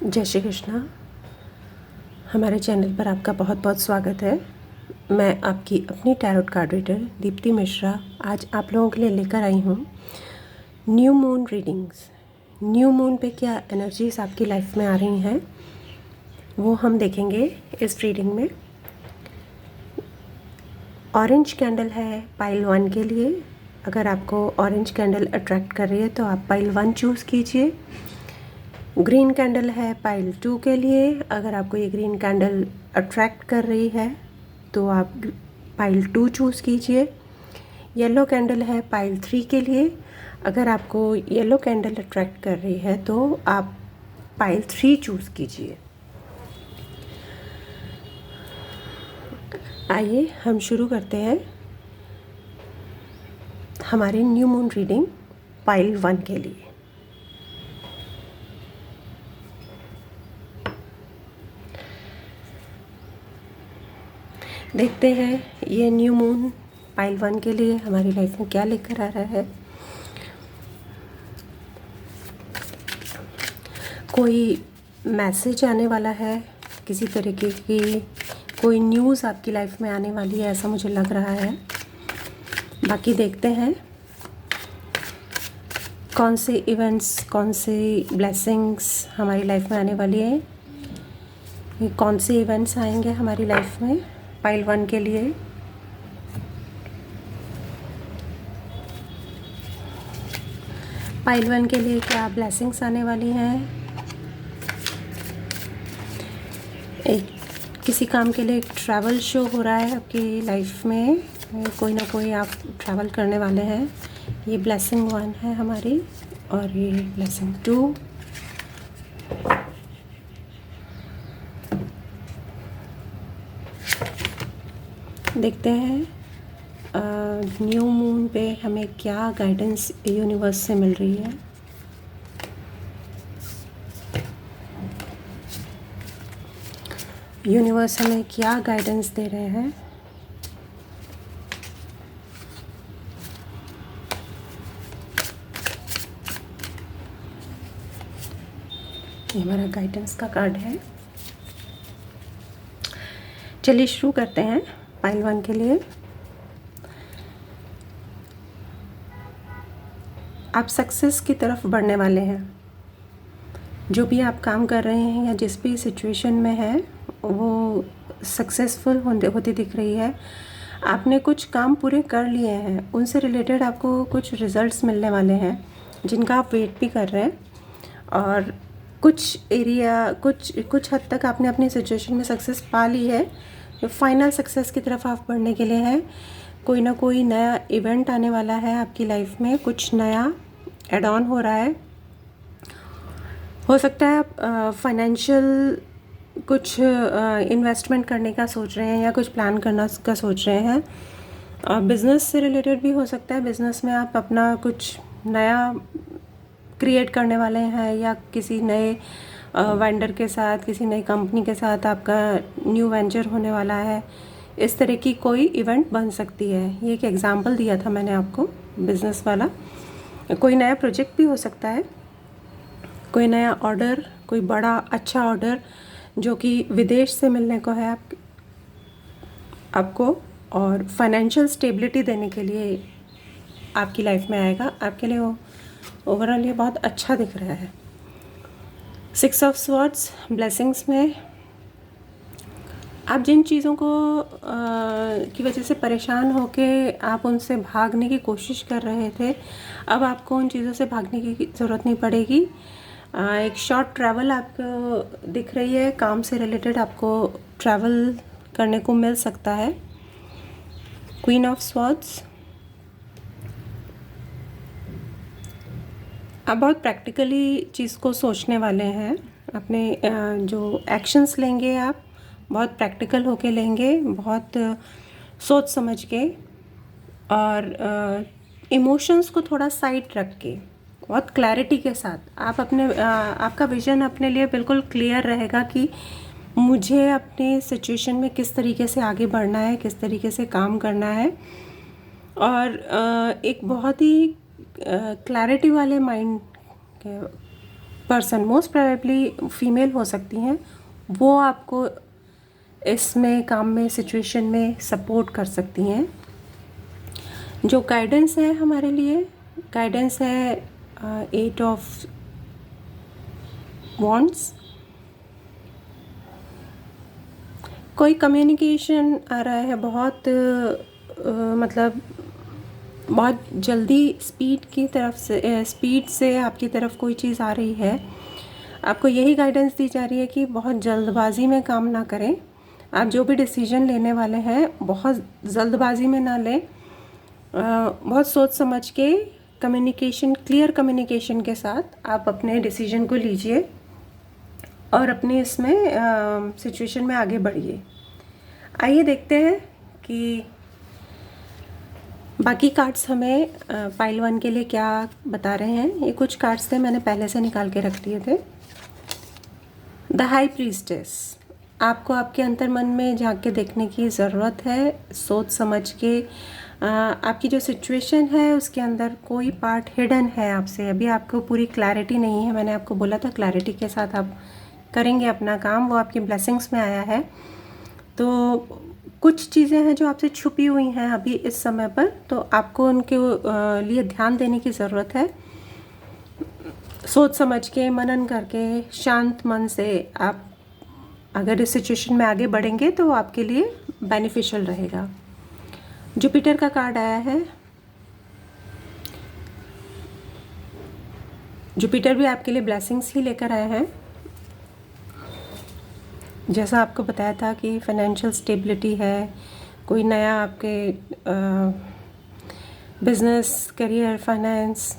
जय श्री कृष्णा। हमारे चैनल पर आपका बहुत बहुत स्वागत है। मैं आपकी अपनी tarot card reader Deepti Mishra आज आप लोगों के लिए लेकर आई हूँ new moon readings. New moon पे क्या एनर्जीज आपकी लाइफ में आ रही हैं वो हम देखेंगे इस रीडिंग में। ऑरेंज कैंडल है पाइल 1 के लिए। अगर आपको ऑरेंज कैंडल अट्रैक्ट कर रही है तो आप पाइल 1 चूज़ कीजिए। ग्रीन कैंडल है पाइल 2 के लिए। अगर आपको ये ग्रीन कैंडल अट्रैक्ट कर रही है तो आप पाइल 2 चूज़ कीजिए। येलो कैंडल है पाइल 3 के लिए। अगर आपको येलो कैंडल अट्रैक्ट कर रही है तो आप पाइल 3 चूज़ कीजिए। आइए हम शुरू करते हैं हमारी न्यू मून रीडिंग पाइल 1 के लिए। देखते हैं ये न्यू मून पाइल 1 के लिए हमारी लाइफ में क्या लेकर आ रहा है। कोई मैसेज आने वाला है, किसी तरीके की कोई न्यूज़ आपकी लाइफ में आने वाली है, ऐसा मुझे लग रहा है। बाकी देखते हैं कौन से इवेंट्स, कौन से ब्लेसिंग्स हमारी लाइफ में आने वाली है। ये कौन से इवेंट्स आएंगे हमारी लाइफ में पाइल 1 के लिए। पाइल 1 के लिए क्या ब्लेसिंग्स आने वाली हैं। एक किसी काम के लिए एक ट्रैवल शो हो रहा है आपकी लाइफ में, कोई ना कोई आप ट्रैवल करने वाले हैं। ये ब्लेसिंग 1 है हमारी और ये ब्लेसिंग 2। देखते हैं न्यू मून पे हमें क्या गाइडेंस यूनिवर्स से मिल रही है। यूनिवर्स हमें क्या गाइडेंस दे रहे हैं। ये हमारा गाइडेंस का कार्ड है। चलिए शुरू करते हैं पाइल 1 के लिए। आप सक्सेस की तरफ बढ़ने वाले हैं। जो भी आप काम कर रहे हैं या जिस भी सिचुएशन में है वो सक्सेसफुल होती दिख रही है। आपने कुछ काम पूरे कर लिए हैं, उनसे रिलेटेड आपको कुछ रिजल्ट्स मिलने वाले हैं जिनका आप वेट भी कर रहे हैं। और कुछ एरिया कुछ हद तक आपने अपनी सिचुएशन में सक्सेस पा ली है। तो फाइनल सक्सेस की तरफ आप बढ़ने के लिए है। कोई ना कोई नया इवेंट आने वाला है आपकी लाइफ में, कुछ नया एड ऑन हो रहा है। हो सकता है आप फाइनेंशियल कुछ इन्वेस्टमेंट करने का सोच रहे हैं या कुछ प्लान करना का सोच रहे हैं। बिज़नेस से रिलेटेड भी हो सकता है। बिज़नेस में आप अपना कुछ नया क्रिएट करने वाले हैं या किसी नए वेंडर के साथ, किसी नई कंपनी के साथ आपका न्यू वेंचर होने वाला है। इस तरह की कोई इवेंट बन सकती है। ये एक एग्जांपल दिया था मैंने आपको बिज़नेस वाला। कोई नया प्रोजेक्ट भी हो सकता है, कोई नया ऑर्डर, कोई बड़ा अच्छा ऑर्डर जो कि विदेश से मिलने को है आपको और फाइनेंशियल स्टेबिलिटी देने के लिए आपकी लाइफ में आएगा। आपके लिए ओवरऑल ये बहुत अच्छा दिख रहा है। 6 ऑफ स्वॉर्ड्स ब्लेसिंग्स में आप जिन चीज़ों को की वजह से परेशान होके आप उनसे भागने की कोशिश कर रहे थे, अब आपको उन चीज़ों से भागने की ज़रूरत नहीं पड़ेगी। एक शॉर्ट ट्रैवल आपको दिख रही है, काम से रिलेटेड आपको ट्रैवल करने को मिल सकता है। क्वीन ऑफ स्वॉर्ड्स, आप बहुत प्रैक्टिकली चीज़ को सोचने वाले हैं। अपने जो एक्शंस लेंगे आप बहुत प्रैक्टिकल होके लेंगे, बहुत सोच समझ के और इमोशंस को थोड़ा साइड रख के बहुत क्लैरिटी के साथ आप आपका विज़न अपने लिए बिल्कुल क्लियर रहेगा कि मुझे अपने सिचुएशन में किस तरीके से आगे बढ़ना है, किस तरीके से काम करना है। और एक बहुत ही क्लैरिटी वाले mind person, most probably female हो सकती हैं, वो आपको इसमें काम में, सिचुएशन में सपोर्ट कर सकती हैं। जो गाइडेंस है हमारे लिए, गाइडेंस है 8 ऑफ वॉन्ड्स। कोई कम्युनिकेशन आ रहा है बहुत मतलब बहुत जल्दी स्पीड की तरफ से, स्पीड से आपकी तरफ कोई चीज़ आ रही है। आपको यही गाइडेंस दी जा रही है कि बहुत जल्दबाजी में काम ना करें। आप जो भी डिसीजन लेने वाले हैं बहुत जल्दबाजी में ना लें, बहुत सोच समझ के कम्युनिकेशन, क्लियर कम्युनिकेशन के साथ आप अपने डिसीजन को लीजिए और अपने इसमें सिचुएशन में आगे बढ़िए। आइए देखते हैं कि बाकी कार्ड्स हमें पाइल 1 के लिए क्या बता रहे हैं। ये कुछ कार्ड्स थे, मैंने पहले से निकाल के रख लिए थे। द हाई प्रीस्टेस, आपको आपके अंतर मन में झांक के देखने की ज़रूरत है, सोच समझ के। आपकी जो सिचुएशन है उसके अंदर कोई पार्ट हिडन है आपसे, अभी आपको पूरी क्लैरिटी नहीं है। मैंने आपको बोला था क्लैरिटी के साथ आप करेंगे अपना काम, वो आपकी ब्लेसिंग्स में आया है। तो कुछ चीज़ें हैं जो आपसे छुपी हुई हैं अभी इस समय पर, तो आपको उनके लिए ध्यान देने की ज़रूरत है। सोच समझ के, मनन करके, शांत मन से आप अगर इस सिचुएशन में आगे बढ़ेंगे तो आपके लिए बेनिफिशियल रहेगा। जुपिटर का कार्ड आया है। जुपिटर भी आपके लिए ब्लेसिंग्स ही लेकर आए हैं। जैसा आपको बताया था कि फाइनेंशियल स्टेबिलिटी है, कोई नया आपके बिजनेस, करियर, फाइनेंस,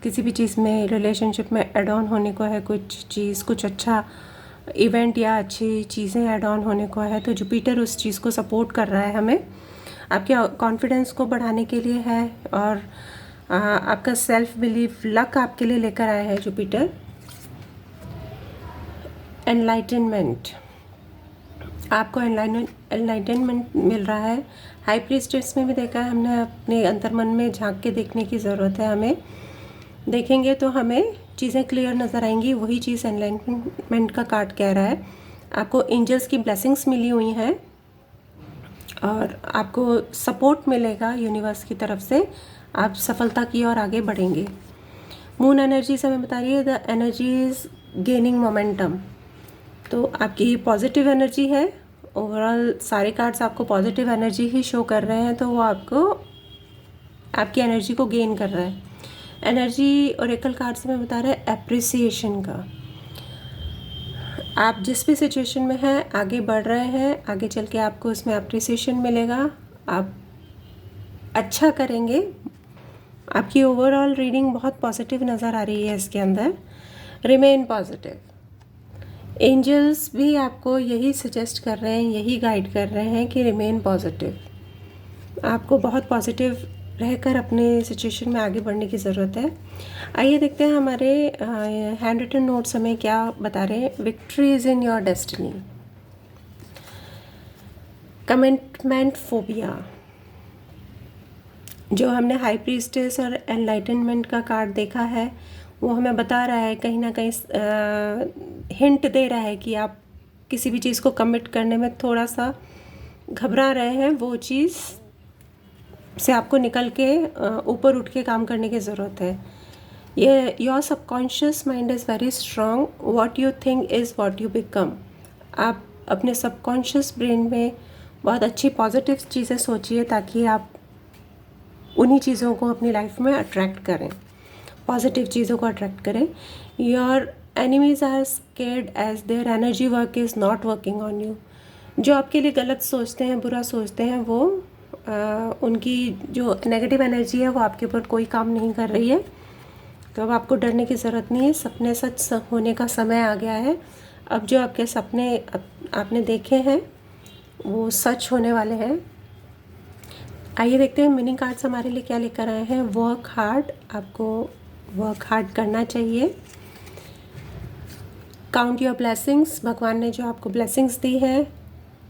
किसी भी चीज़ में, रिलेशनशिप में ऐड ऑन होने को है कुछ चीज़, कुछ अच्छा इवेंट या अच्छी चीज़ें ऐड ऑन होने को है। तो जुपिटर उस चीज़ को सपोर्ट कर रहा है हमें, आपके कॉन्फिडेंस को बढ़ाने के लिए है, और आपका सेल्फ बिलीफ, लक आपके लिए लेकर आया है जुपिटर। एनलाइटनमेंट, आपको एनलाइटनमेंट मिल रहा है। हाई प्रीस्टेस में भी देखा है हमने, अपने अंतर्मन में झांक के देखने की ज़रूरत है हमें। देखेंगे तो हमें चीज़ें क्लियर नज़र आएंगी, वही चीज़ एनलाइटनमेंट का कार्ड कह रहा है। आपको एंजल्स की ब्लेसिंग्स मिली हुई हैं और आपको सपोर्ट मिलेगा यूनिवर्स की तरफ से, आप सफलता की ओर आगे बढ़ेंगे। मून एनर्जी से हमें बता रही है the energy is gaining momentum, तो आपकी पॉजिटिव एनर्जी है। ओवरऑल सारे कार्ड्स आपको पॉजिटिव एनर्जी ही शो कर रहे हैं, तो वो आपको आपकी एनर्जी को गेन कर रहा है। एनर्जी ओरेकल कार्ड्स में बता रहे हैं एप्रिसिएशन का। आप जिस भी सिचुएशन में हैं आगे बढ़ रहे हैं, आगे चल के आपको उसमें एप्रिसिएशन मिलेगा, आप अच्छा करेंगे। आपकी ओवरऑल रीडिंग बहुत पॉजिटिव नज़र आ रही है इसके अंदर। रिमेन पॉजिटिव, एंजल्स भी आपको यही सजेस्ट कर रहे हैं, यही गाइड कर रहे हैं कि रिमेन पॉजिटिव। आपको बहुत पॉजिटिव रहकर अपने सिचुएशन में आगे बढ़ने की ज़रूरत है। आइए देखते हैं हमारे हैंड रिटन नोट्स हमें क्या बता रहे हैं। Victory is in your destiny. Commitment phobia, जो हमने हाई प्रीस्टेस और एनलाइटनमेंट का कार्ड देखा है, वो हमें बता रहा है, कहीं ना कहीं हिंट दे रहा है कि आप किसी भी चीज़ को कमिट करने में थोड़ा सा घबरा रहे हैं। वो चीज़ से आपको निकल के ऊपर उठ के काम करने की ज़रूरत है। ये your subconscious mind is very strong, what you think is what you become. आप अपने सबकॉन्शियस ब्रेन में बहुत अच्छी पॉजिटिव चीज़ें सोचिए ताकि आप उन्हीं चीज़ों को अपनी लाइफ में अट्रैक्ट करें, पॉजिटिव चीज़ों को अट्रैक्ट करें। Your enemies are scared as their energy work is not working on you. जो आपके लिए गलत सोचते हैं, बुरा सोचते हैं, वो उनकी जो नेगेटिव एनर्जी है वो आपके ऊपर कोई काम नहीं कर रही है। तो अब आपको डरने की ज़रूरत नहीं है, सपने सच होने का समय आ गया है। अब जो आपके सपने आपने देखे हैं वो सच होने वाले हैं। आइए देखते हैं मिनी कार्ड्स हमारे लिए क्या लेकर आए हैं। वर्क हार्ड, आपको वर्क हार्ड करना चाहिए। काउंट योर ब्लेसिंग्स, भगवान ने जो आपको ब्लेसिंग्स दी है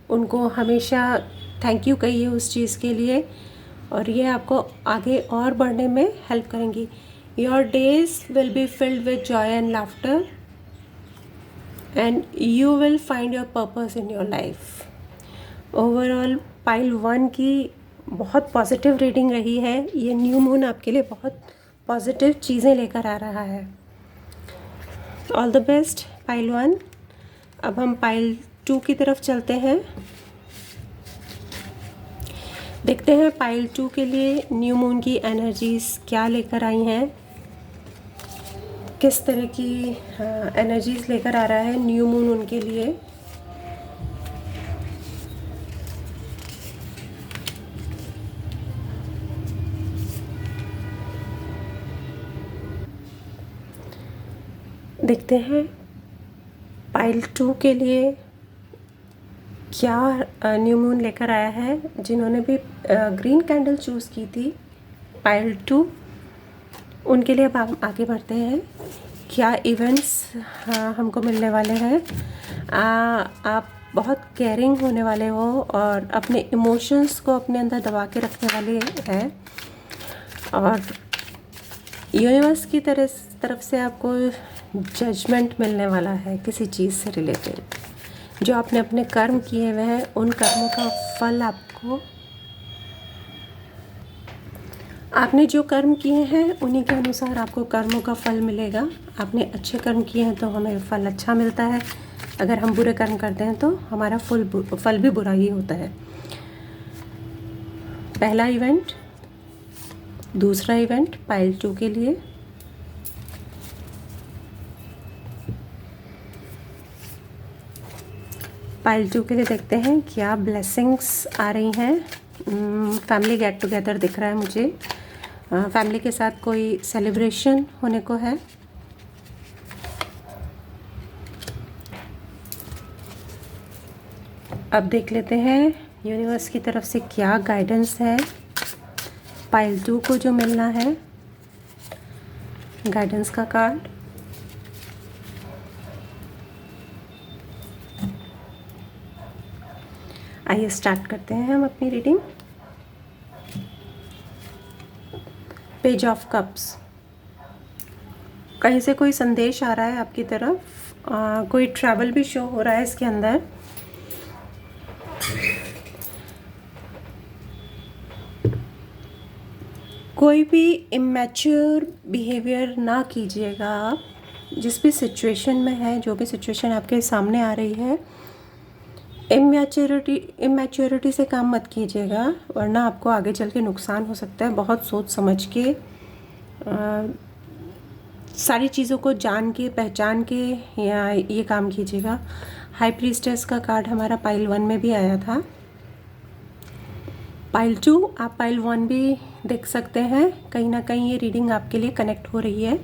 उनको हमेशा थैंक यू कहिए उस चीज़ के लिए, और ये आपको आगे और बढ़ने में हेल्प करेंगी। Your days will be filled with Joy and laughter, and you will find your purpose in your life. Overall pile 1 की बहुत पॉजिटिव रीडिंग रही है। ये न्यू मून आपके लिए बहुत पॉजिटिव चीज़ें लेकर आ रहा है। All the best pile 1। अब हम पाइल 2 की तरफ चलते हैं। देखते हैं पाइल 2 के लिए न्यू मून की एनर्जीज क्या लेकर आई हैं, किस तरह की एनर्जीज लेकर आ रहा है न्यू मून उनके लिए। देखते हैं पाइल 2 के लिए क्या न्यू मून लेकर आया है। जिन्होंने भी ग्रीन कैंडल चूज़ की थी पाइल 2, उनके लिए अब हम आगे बढ़ते हैं। क्या इवेंट्स हमको मिलने वाले हैं। आप बहुत केयरिंग होने वाले हो और अपने इमोशंस को अपने अंदर दबा के रखने वाले हैं, और यूनिवर्स की तरफ से आपको जजमेंट मिलने वाला है किसी चीज़ से रिलेटेड। जो आपने अपने कर्म किए हुए हैं उन कर्मों का फल आपने जो कर्म किए हैं उन्हीं के अनुसार आपको कर्मों का फल मिलेगा। आपने अच्छे कर्म किए हैं तो हमें फल अच्छा मिलता है, अगर हम बुरे कर्म करते हैं तो हमारा फल भी बुरा ही होता है। पहला इवेंट, दूसरा इवेंट पाइल 2 के लिए। पाइल 2 के लिए देखते हैं क्या ब्लेसिंग्स आ रही हैं। फैमिली गेट टुगेदर दिख रहा है मुझे। फैमिली के साथ कोई सेलिब्रेशन होने को है। अब देख लेते हैं यूनिवर्स की तरफ से क्या गाइडेंस है पाइल 2 को जो मिलना है। गाइडेंस का कार्ड, आइए स्टार्ट करते हैं हम अपनी रीडिंग। पेज ऑफ कप्स, कहीं से कोई संदेश आ रहा है आपकी तरफ। कोई ट्रैवल भी शो हो रहा है इसके अंदर। कोई भी इमैच्योर बिहेवियर ना कीजिएगा आप, जिस भी सिचुएशन में है, जो भी सिचुएशन आपके सामने आ रही है, इमैच्योरिटी से काम मत कीजिएगा, वरना आपको आगे चल के नुकसान हो सकता है। बहुत सोच समझ के सारी चीज़ों को जान के पहचान के या ये काम कीजिएगा। हाई प्रीस्टेस का कार्ड हमारा पाइल 1 में भी आया था। पाइल 2, आप पाइल 1 भी देख सकते हैं। कहीं ना कहीं ये रीडिंग आपके लिए कनेक्ट हो रही है।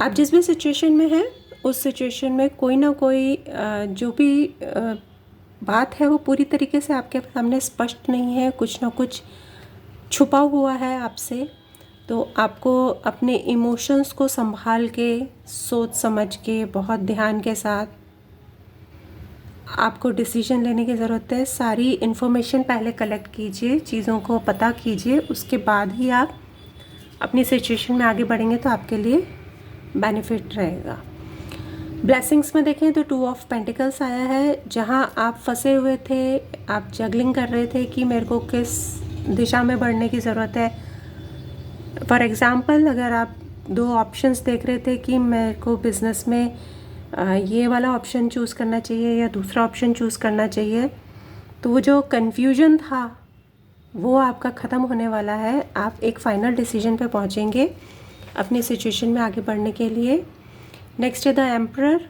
आप जिस भी सिचुएशन में हैं उस सिचुएशन में कोई ना कोई जो भी बात है वो पूरी तरीके से आपके सामने स्पष्ट नहीं है, कुछ ना कुछ छुपा हुआ है आपसे। तो आपको अपने इमोशंस को संभाल के, सोच समझ के, बहुत ध्यान के साथ आपको डिसीजन लेने की ज़रूरत है। सारी इन्फॉर्मेशन पहले कलेक्ट कीजिए, चीज़ों को पता कीजिए, उसके बाद ही आप अपनी सिचुएशन में आगे बढ़ेंगे तो आपके लिए बेनिफिट रहेगा। ब्लेसिंग्स में देखें तो 2 ऑफ पेंटिकल्स आया है। जहां आप फंसे हुए थे, आप जगलिंग कर रहे थे कि मेरे को किस दिशा में बढ़ने की ज़रूरत है। फॉर एग्ज़ाम्पल, अगर आप 2 ऑप्शंस देख रहे थे कि मेरे को बिज़नेस में ये वाला ऑप्शन चूज़ करना चाहिए या दूसरा ऑप्शन चूज़ करना चाहिए, तो वो जो कन्फ्यूजन था वो आपका ख़त्म होने वाला है। आप एक फ़ाइनल डिसीजन पे पहुँचेंगे अपनी सिचुएशन में आगे बढ़ने के लिए। नेक्स्ट है द एम्परर।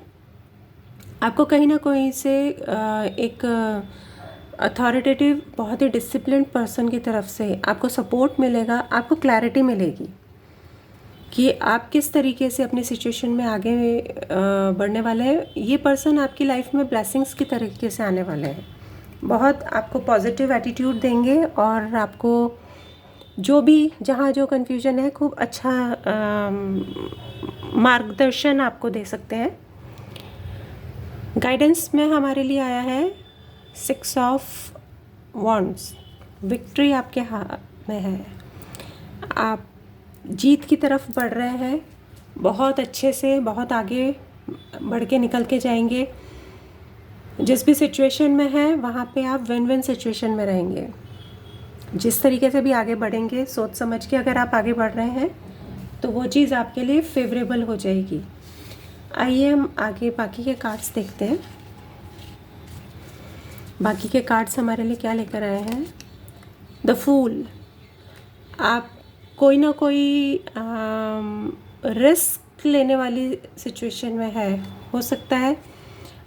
आपको कहीं ना कहीं से एक अथॉरिटेटिव, बहुत ही डिसिप्लिन पर्सन की तरफ से आपको सपोर्ट मिलेगा, आपको क्लैरिटी मिलेगी कि आप किस तरीके से अपनी सिचुएशन में आगे बढ़ने वाले हैं। ये पर्सन आपकी लाइफ में ब्लेसिंग्स की तरीके से आने वाले हैं, बहुत आपको पॉजिटिव एटीट्यूड देंगे और आपको जो भी जहाँ जो कन्फ्यूजन है खूब अच्छा मार्गदर्शन आपको दे सकते हैं। गाइडेंस में हमारे लिए आया है 6 ऑफ वॉन्ड्स। विक्ट्री आपके हाथ में है, आप जीत की तरफ बढ़ रहे हैं, बहुत अच्छे से, बहुत आगे बढ़ के निकल के जाएंगे। जिस भी सिचुएशन में है वहाँ पे आप विन विन सिचुएशन में रहेंगे। जिस तरीके से भी आगे बढ़ेंगे, सोच समझ के अगर आप आगे बढ़ रहे हैं तो वो चीज़ आपके लिए फेवरेबल हो जाएगी। आइए हम आगे बाकी के कार्ड्स देखते हैं। बाकी के कार्ड्स हमारे लिए क्या लेकर आए हैं। द फूल, आप कोई ना कोई रिस्क लेने वाली सिचुएशन में है, हो सकता है,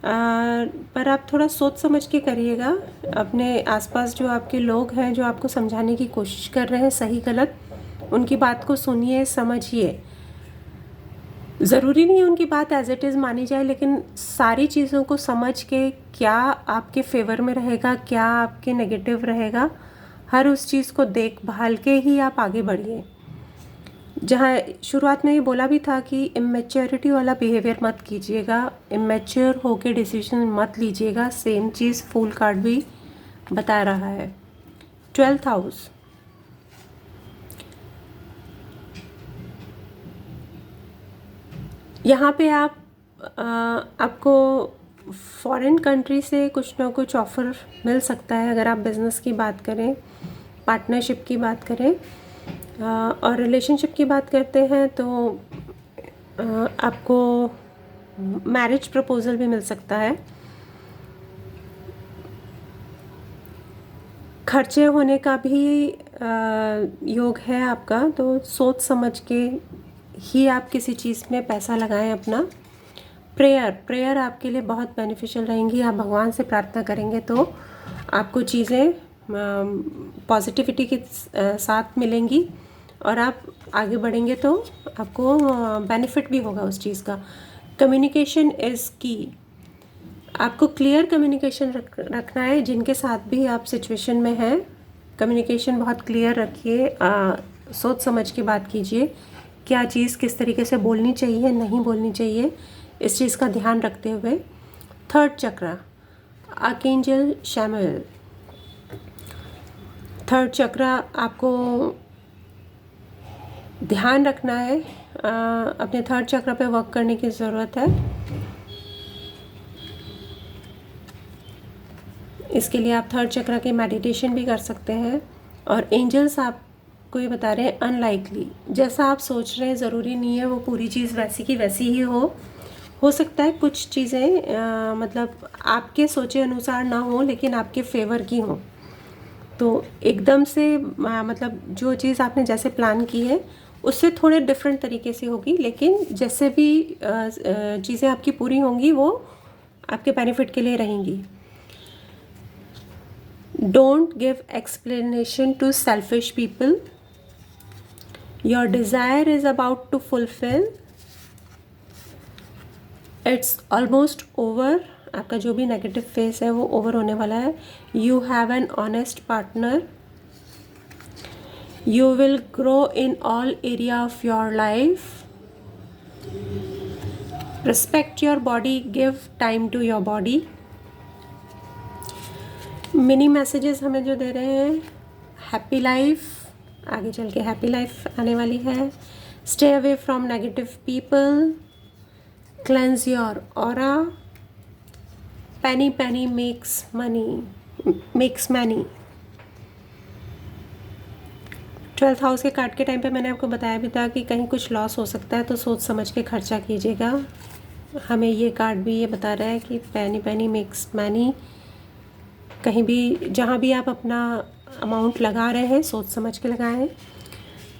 पर आप थोड़ा सोच समझ के करिएगा। अपने आसपास जो आपके लोग हैं जो आपको समझाने की कोशिश कर रहे हैं सही गलत, उनकी बात को सुनिए, समझिए। ज़रूरी नहीं है उनकी बात एज इट इज़ मानी जाए, लेकिन सारी चीज़ों को समझ के क्या आपके फेवर में रहेगा, क्या आपके नेगेटिव रहेगा, हर उस चीज़ को देखभाल के ही आप आगे बढ़िए। जहाँ शुरुआत में ये बोला भी था कि इमेच्योरिटी वाला बिहेवियर मत कीजिएगा, इमेच्योर होके डिसीजन मत लीजिएगा, सेम चीज़ फूल कार्ड भी बता रहा है। 12th हाउस, यहाँ पे आपको फॉरेन कंट्री से कुछ ना कुछ ऑफ़र मिल सकता है। अगर आप बिज़नेस की बात करें, पार्टनरशिप की बात करें और रिलेशनशिप की बात करते हैं तो आपको मैरिज प्रपोज़ल भी मिल सकता है। खर्चे होने का भी योग है आपका, तो सोच समझ के ही आप किसी चीज़ में पैसा लगाएं अपना। प्रेयर आपके लिए बहुत बेनिफिशियल रहेंगी। आप भगवान से प्रार्थना करेंगे तो आपको चीज़ें पॉजिटिविटी के साथ मिलेंगी और आप आगे बढ़ेंगे तो आपको बेनिफिट भी होगा उस चीज़ का। कम्युनिकेशन इज़ की, आपको क्लियर कम्युनिकेशन रखना है। जिनके साथ भी आप सिचुएशन में हैं, कम्युनिकेशन बहुत क्लियर रखिए, सोच समझ के बात कीजिए। क्या चीज़ किस तरीके से बोलनी चाहिए, नहीं बोलनी चाहिए, इस चीज़ का ध्यान रखते हुए। 3rd चक्र, आर्कएंजल शैमुएल। 3rd चक्र आपको ध्यान रखना है, अपने 3rd चक्र पे वर्क करने की ज़रूरत है। इसके लिए आप 3rd चक्र के मेडिटेशन भी कर सकते हैं। और एंजल्स आपको ये बता रहे हैं अनलाइकली, जैसा आप सोच रहे हैं ज़रूरी नहीं है वो पूरी चीज़ वैसी की वैसी ही हो सकता है कुछ चीज़ें मतलब आपके सोचे अनुसार ना हो लेकिन आपके फेवर की हो। तो एकदम से मतलब जो चीज़ आपने जैसे प्लान की है उससे थोड़े डिफरेंट तरीके से होगी, लेकिन जैसे भी चीज़ें आपकी पूरी होंगी वो आपके बेनिफिट के लिए रहेंगी। Don't give explanation to selfish people. Your desire is about to fulfill. It's almost over. आपका जो भी नेगेटिव फेस है वो ओवर होने वाला है। You have an honest partner. You will grow in all area of your life. Respect your body. Give time to your body. Mini messages हमें जो दे रहे हैं, हैप्पी लाइफ, आगे चल के हैप्पी लाइफ आने वाली है। Stay away from negative people, cleanse your aura, Penney Penney makes money. 12th house के कार्ड के टाइम पे मैंने आपको बताया भी था कि कहीं कुछ लॉस हो सकता है तो सोच समझ के खर्चा कीजिएगा। हमें ये कार्ड भी ये बता रहा है कि पेनी पेनी मेक्स मनी, कहीं भी जहाँ भी आप अपना अमाउंट लगा रहे हैं सोच समझ के लगाएं।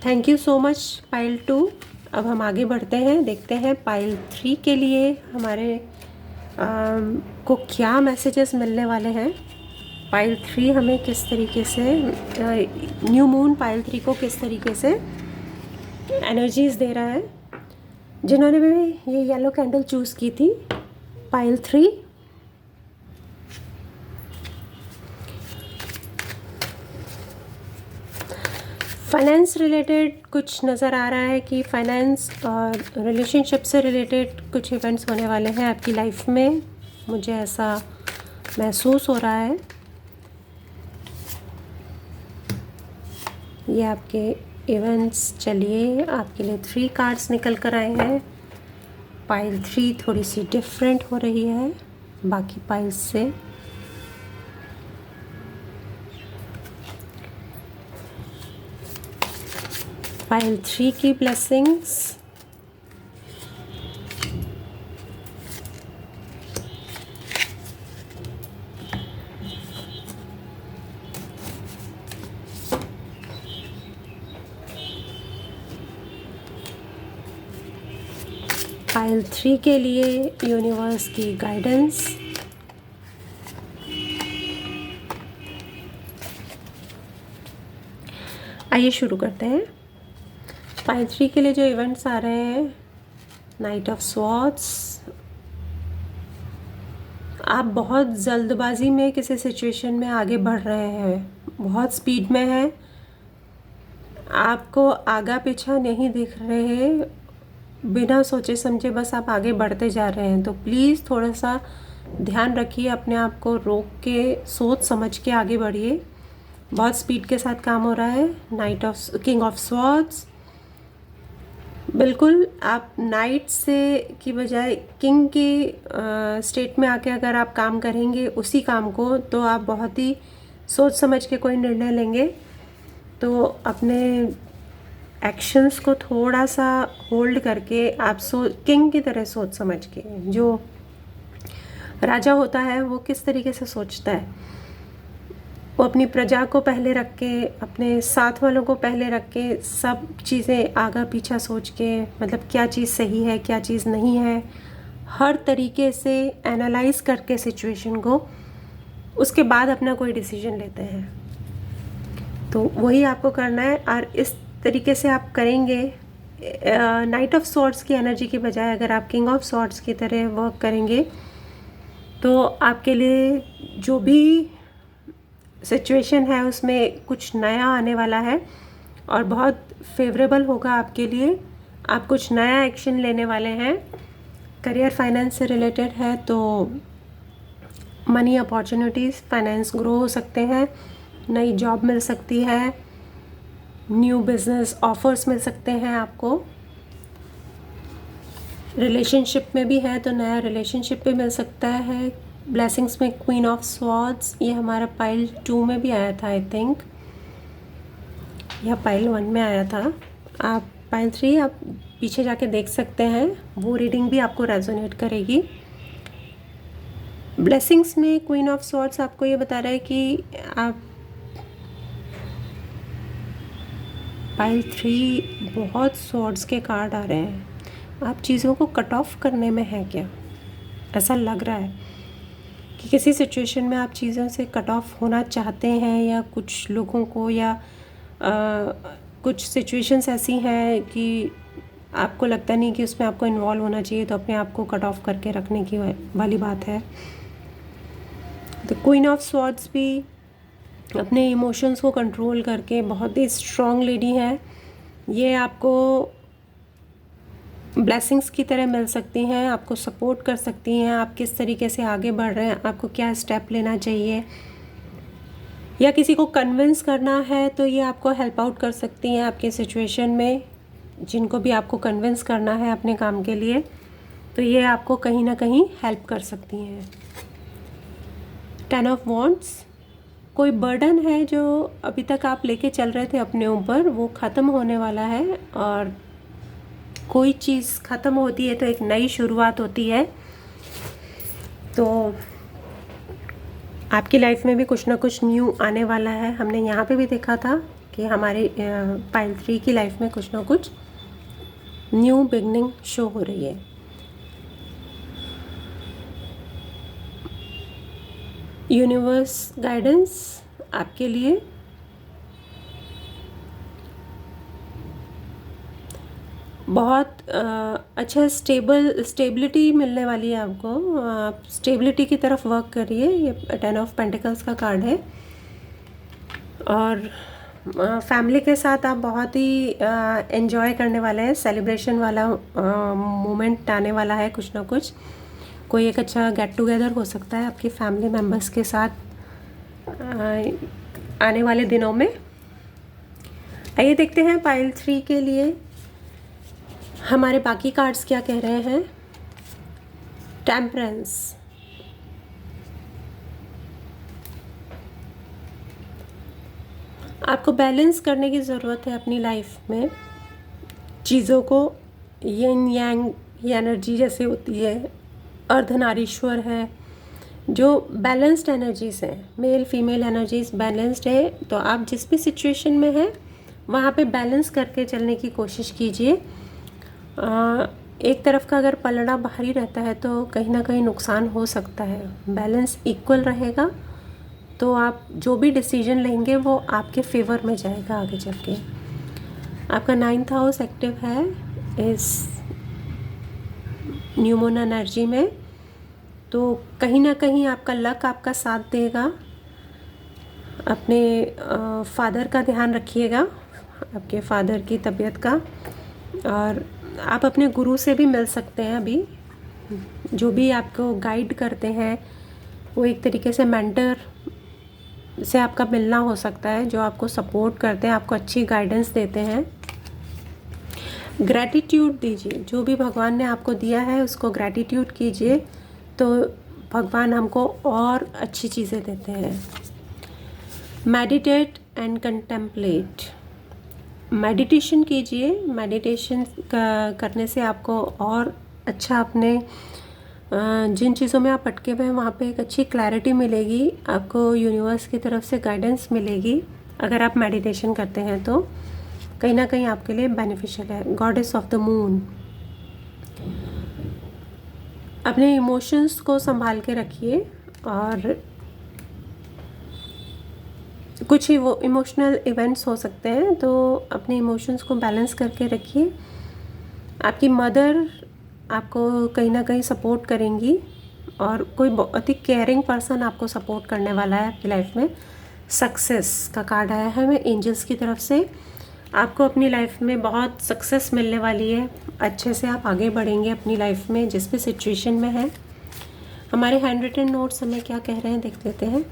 Thank you so much pile 2। अब हम आगे बढ़ते हैं, देखते हैं पाइल 3 के लिए हमारे को क्या मैसेजेस मिलने वाले हैं। पाइल 3 हमें किस तरीके से न्यू मून पाइल 3 को किस तरीके से एनर्जीज दे रहा है। जिन्होंने भी ये येलो कैंडल चूज़ की थी पाइल 3, फाइनेंस रिलेटेड कुछ नज़र आ रहा है कि फाइनेंस और रिलेशनशिप से रिलेटेड कुछ इवेंट्स होने वाले हैं आपकी लाइफ में, मुझे ऐसा महसूस हो रहा है। ये आपके इवेंट्स, चलिए आपके लिए 3 कार्ड्स निकल कर आए हैं। पाइल 3 थोड़ी सी डिफरेंट हो रही है बाकी पाइल्स से। पाइल 3 की ब्लेसिंग्स। पाइल 3 के लिए यूनिवर्स की गाइडेंस। आइए शुरू करते हैं। पाइल 3 के लिए जो इवेंट्स आ रहे हैं, नाइट ऑफ स्वॉर्ड्स। आप बहुत जल्दबाजी में किसी सिचुएशन में आगे बढ़ रहे हैं, बहुत स्पीड में हैं, आपको आगा पीछा नहीं दिख रहे, बिना सोचे समझे बस आप आगे बढ़ते जा रहे हैं। तो प्लीज़ थोड़ा सा ध्यान रखिए, अपने आप को रोक के सोच समझ के आगे बढ़िए। बहुत स्पीड के साथ काम हो रहा है। Night of king of swords. बिल्कुल आप नाइट से की बजाय किंग की स्टेट में आके अगर आप काम करेंगे उसी काम को, तो आप बहुत ही सोच समझ के कोई निर्णय लेंगे। तो अपने एक्शंस को थोड़ा सा होल्ड करके आप किंग की तरह सोच समझ के, जो राजा होता है वो किस तरीके से सोचता है, वो अपनी प्रजा को पहले रख के, अपने साथ वालों को पहले रख के, सब चीज़ें आगा पीछा सोच के, मतलब क्या चीज़ सही है क्या चीज़ नहीं है, हर तरीके से एनालाइज करके सिचुएशन को, उसके बाद अपना कोई डिसीजन लेते हैं। तो वही आपको करना है। और इस तरीके से आप करेंगे, नाइट ऑफ स्वॉर्ड्स की एनर्जी की बजाय अगर आप किंग ऑफ स्वॉर्ड्स की तरह वर्क करेंगे तो आपके लिए जो भी सिचुएशन है उसमें कुछ नया आने वाला है और बहुत फेवरेबल होगा आपके लिए। आप कुछ नया एक्शन लेने वाले हैं। करियर फाइनेंस से रिलेटेड है तो मनी अपॉर्चुनिटीज़, फाइनेंस ग्रो हो सकते हैं, नई जॉब मिल सकती है, न्यू बिजनेस ऑफर्स मिल सकते हैं आपको। रिलेशनशिप में भी है तो नया रिलेशनशिप भी मिल सकता है। ब्लेसिंग्स में क्वीन ऑफ स्वॉर्ड्स, ये हमारा पाइल 2 में भी आया था आई थिंक, या पाइल 1 में आया था। आप पाइल 3 आप पीछे जाके देख सकते हैं, वो रीडिंग भी आपको रेजोनेट करेगी। ब्लेसिंग्स में क्वीन ऑफ स्वॉर्ड्स आपको ये बता रहा है कि आप पाइल 3 बहुत स्वॉर्ड्स के कार्ड आ रहे हैं, आप चीज़ों को कट ऑफ करने में हैं क्या, ऐसा लग रहा है कि किसी सिचुएशन में आप चीज़ों से कट ऑफ होना चाहते हैं, या कुछ लोगों को, या कुछ सिचुएशंस ऐसी हैं कि आपको लगता नहीं कि उसमें आपको इन्वॉल्व होना चाहिए, तो अपने आप को कट ऑफ करके रखने की वाली बात है। तो क्वीन ऑफ स्वॉर्ड्स भी अपने इमोशंस को कंट्रोल करके बहुत ही स्ट्रॉन्ग लेडी है। ये आपको ब्लेसिंग्स की तरह मिल सकती हैं, आपको सपोर्ट कर सकती हैं, आप किस तरीके से आगे बढ़ रहे हैं, आपको क्या स्टेप लेना चाहिए, या किसी को कन्विंस करना है तो ये आपको हेल्प आउट कर सकती हैं आपके सिचुएशन में। जिनको भी आपको कन्विंस करना है अपने काम के लिए, तो ये आपको कहीं ना कहीं हेल्प कर सकती हैं। 10 ऑफ वॉन्ड्स, कोई बर्डन है जो अभी तक आप लेके चल रहे थे अपने ऊपर, वो ख़त्म होने वाला है। और कोई चीज़ ख़त्म होती है तो एक नई शुरुआत होती है। तो आपकी लाइफ में भी कुछ ना कुछ न्यू आने वाला है। हमने यहाँ पे भी देखा था कि हमारे पाइल 3 की लाइफ में कुछ ना कुछ न्यू बिगनिंग शो हो रही है। यूनिवर्स गाइडेंस आपके लिए बहुत अच्छा स्टेबिलिटी मिलने वाली है आपको। आप स्टेबिलिटी की तरफ वर्क करिए। ये 10 ऑफ पेंटिकल्स का कार्ड है। और फैमिली के साथ आप बहुत ही एंजॉय करने वाले हैं। सेलिब्रेशन वाला मोमेंट आने वाला है। कुछ ना कुछ कोई एक अच्छा गेट टुगेदर हो सकता है आपकी फैमिली मेम्बर्स के साथ आने वाले दिनों में। आइए देखते हैं पाइल 3 के लिए हमारे बाकी कार्ड्स क्या कह रहे हैं। टेम्परेंस, आपको बैलेंस करने की ज़रूरत है अपनी लाइफ में चीज़ों को। यिन यांग की एनर्जी जैसे होती है, अर्धनारीश्वर है, जो बैलेंस्ड एनर्जीज हैं, मेल फीमेल एनर्जीज बैलेंस्ड है। तो आप जिस भी सिचुएशन में हैं वहाँ पे बैलेंस करके चलने की कोशिश कीजिए। एक तरफ का अगर पलड़ा भारी रहता है तो कहीं ना कहीं नुकसान हो सकता है। बैलेंस इक्वल रहेगा तो आप जो भी डिसीजन लेंगे वो आपके फेवर में जाएगा आगे चल के। आपका 9th हाउस एक्टिव है इस न्यू मून एनर्जी में, तो कहीं ना कहीं आपका लक आपका साथ देगा। अपने फादर का ध्यान रखिएगा, आपके फादर की तबीयत का। और आप अपने गुरु से भी मिल सकते हैं। अभी जो भी आपको गाइड करते हैं वो एक तरीके से मेंटर से आपका मिलना हो सकता है, जो आपको सपोर्ट करते हैं, आपको अच्छी गाइडेंस देते हैं। ग्रैटिट्यूड दीजिए, जो भी भगवान ने आपको दिया है उसको ग्रैटिट्यूड कीजिए, तो भगवान हमको और अच्छी चीज़ें देते हैं। मेडिटेट एंड कंटेम्पलेट, मेडिटेशन कीजिए। मेडिटेशन करने से आपको और अच्छा अपने जिन चीज़ों में आप अटके हुए हैं वहाँ पे एक अच्छी क्लैरिटी मिलेगी, आपको यूनिवर्स की तरफ से गाइडेंस मिलेगी। अगर आप मेडिटेशन करते हैं तो कहीं ना कहीं आपके लिए बेनिफिशियल है। गॉडेस ऑफ द मून, अपने इमोशंस को संभाल के रखिए और कुछ ही वो इमोशनल इवेंट्स हो सकते हैं, तो अपने इमोशंस को बैलेंस करके रखिए। आपकी मदर आपको कहीं ना कहीं सपोर्ट करेंगी और कोई बहुत ही केयरिंग पर्सन आपको सपोर्ट करने वाला है आपकी लाइफ में। सक्सेस का कार्ड आया है हमें एंजल्स की तरफ से। आपको अपनी लाइफ में बहुत सक्सेस मिलने वाली है, अच्छे से आप आगे बढ़ेंगे अपनी लाइफ में जिस भी सिचुएशन में है। हमारे हैंड रिटन नोट्स हमें क्या कह रहे हैं देख लेते हैं।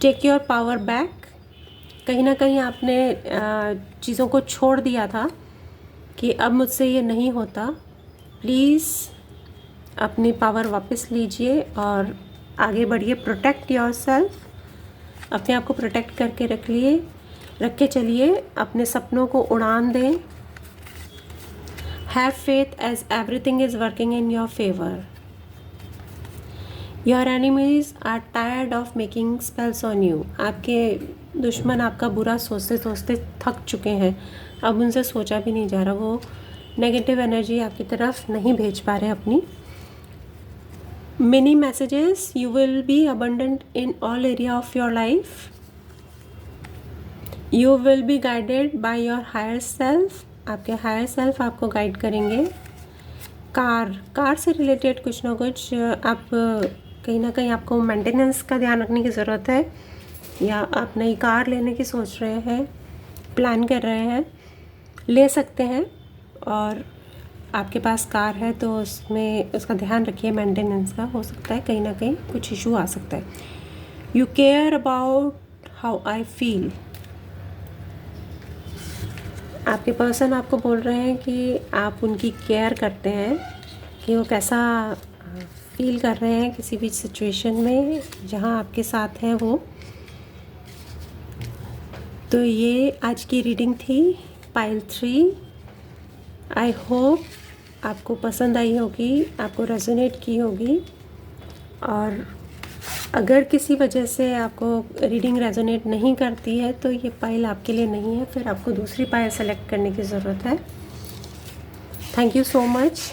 टेक योर पावर बैक, कहीं ना कहीं आपने चीज़ों को छोड़ दिया था कि अब मुझसे ये नहीं होता। प्लीज़ अपनी पावर वापस लीजिए और आगे बढ़िए। प्रोटेक्ट योर सेल्फ, अपने आप को प्रोटेक्ट करके रख के चलिए। अपने सपनों को उड़ान दें। Have faith as everything is working in your favour. Your enemies are tired of making spells on you, आपके दुश्मन आपका बुरा सोचते सोचते थक चुके हैं, अब उनसे सोचा भी नहीं जा रहा, वो नेगेटिव एनर्जी आपकी तरफ नहीं भेज पा रहे अपनी। many messages, you will be abundant in all area of your life, you will be guided by your higher self, आपके हायर सेल्फ आपको गाइड करेंगे। कार से रिलेटेड कुछ ना कुछ आप कहीं ना कहीं आपको मेंटेनेंस का ध्यान रखने की ज़रूरत है, या आप नई कार लेने की सोच रहे हैं, प्लान कर रहे हैं, ले सकते हैं। और आपके पास कार है तो उसमें उसका ध्यान रखिए, मेंटेनेंस का। हो सकता है कहीं ना कहीं कुछ इशू आ सकता है। You care about how I feel, आपके पर्सन आपको बोल रहे हैं कि आप उनकी केयर करते हैं कि वो कैसा फील कर रहे हैं किसी भी सिचुएशन में जहां आपके साथ हैं वो। तो ये आज की रीडिंग थी पाइल 3। आई होप आपको पसंद आई होगी, आपको रेजोनेट की होगी। और अगर किसी वजह से आपको रीडिंग रेजोनेट नहीं करती है तो ये पाइल आपके लिए नहीं है, फिर आपको दूसरी पाइल सेलेक्ट करने की ज़रूरत है। Thank you so much.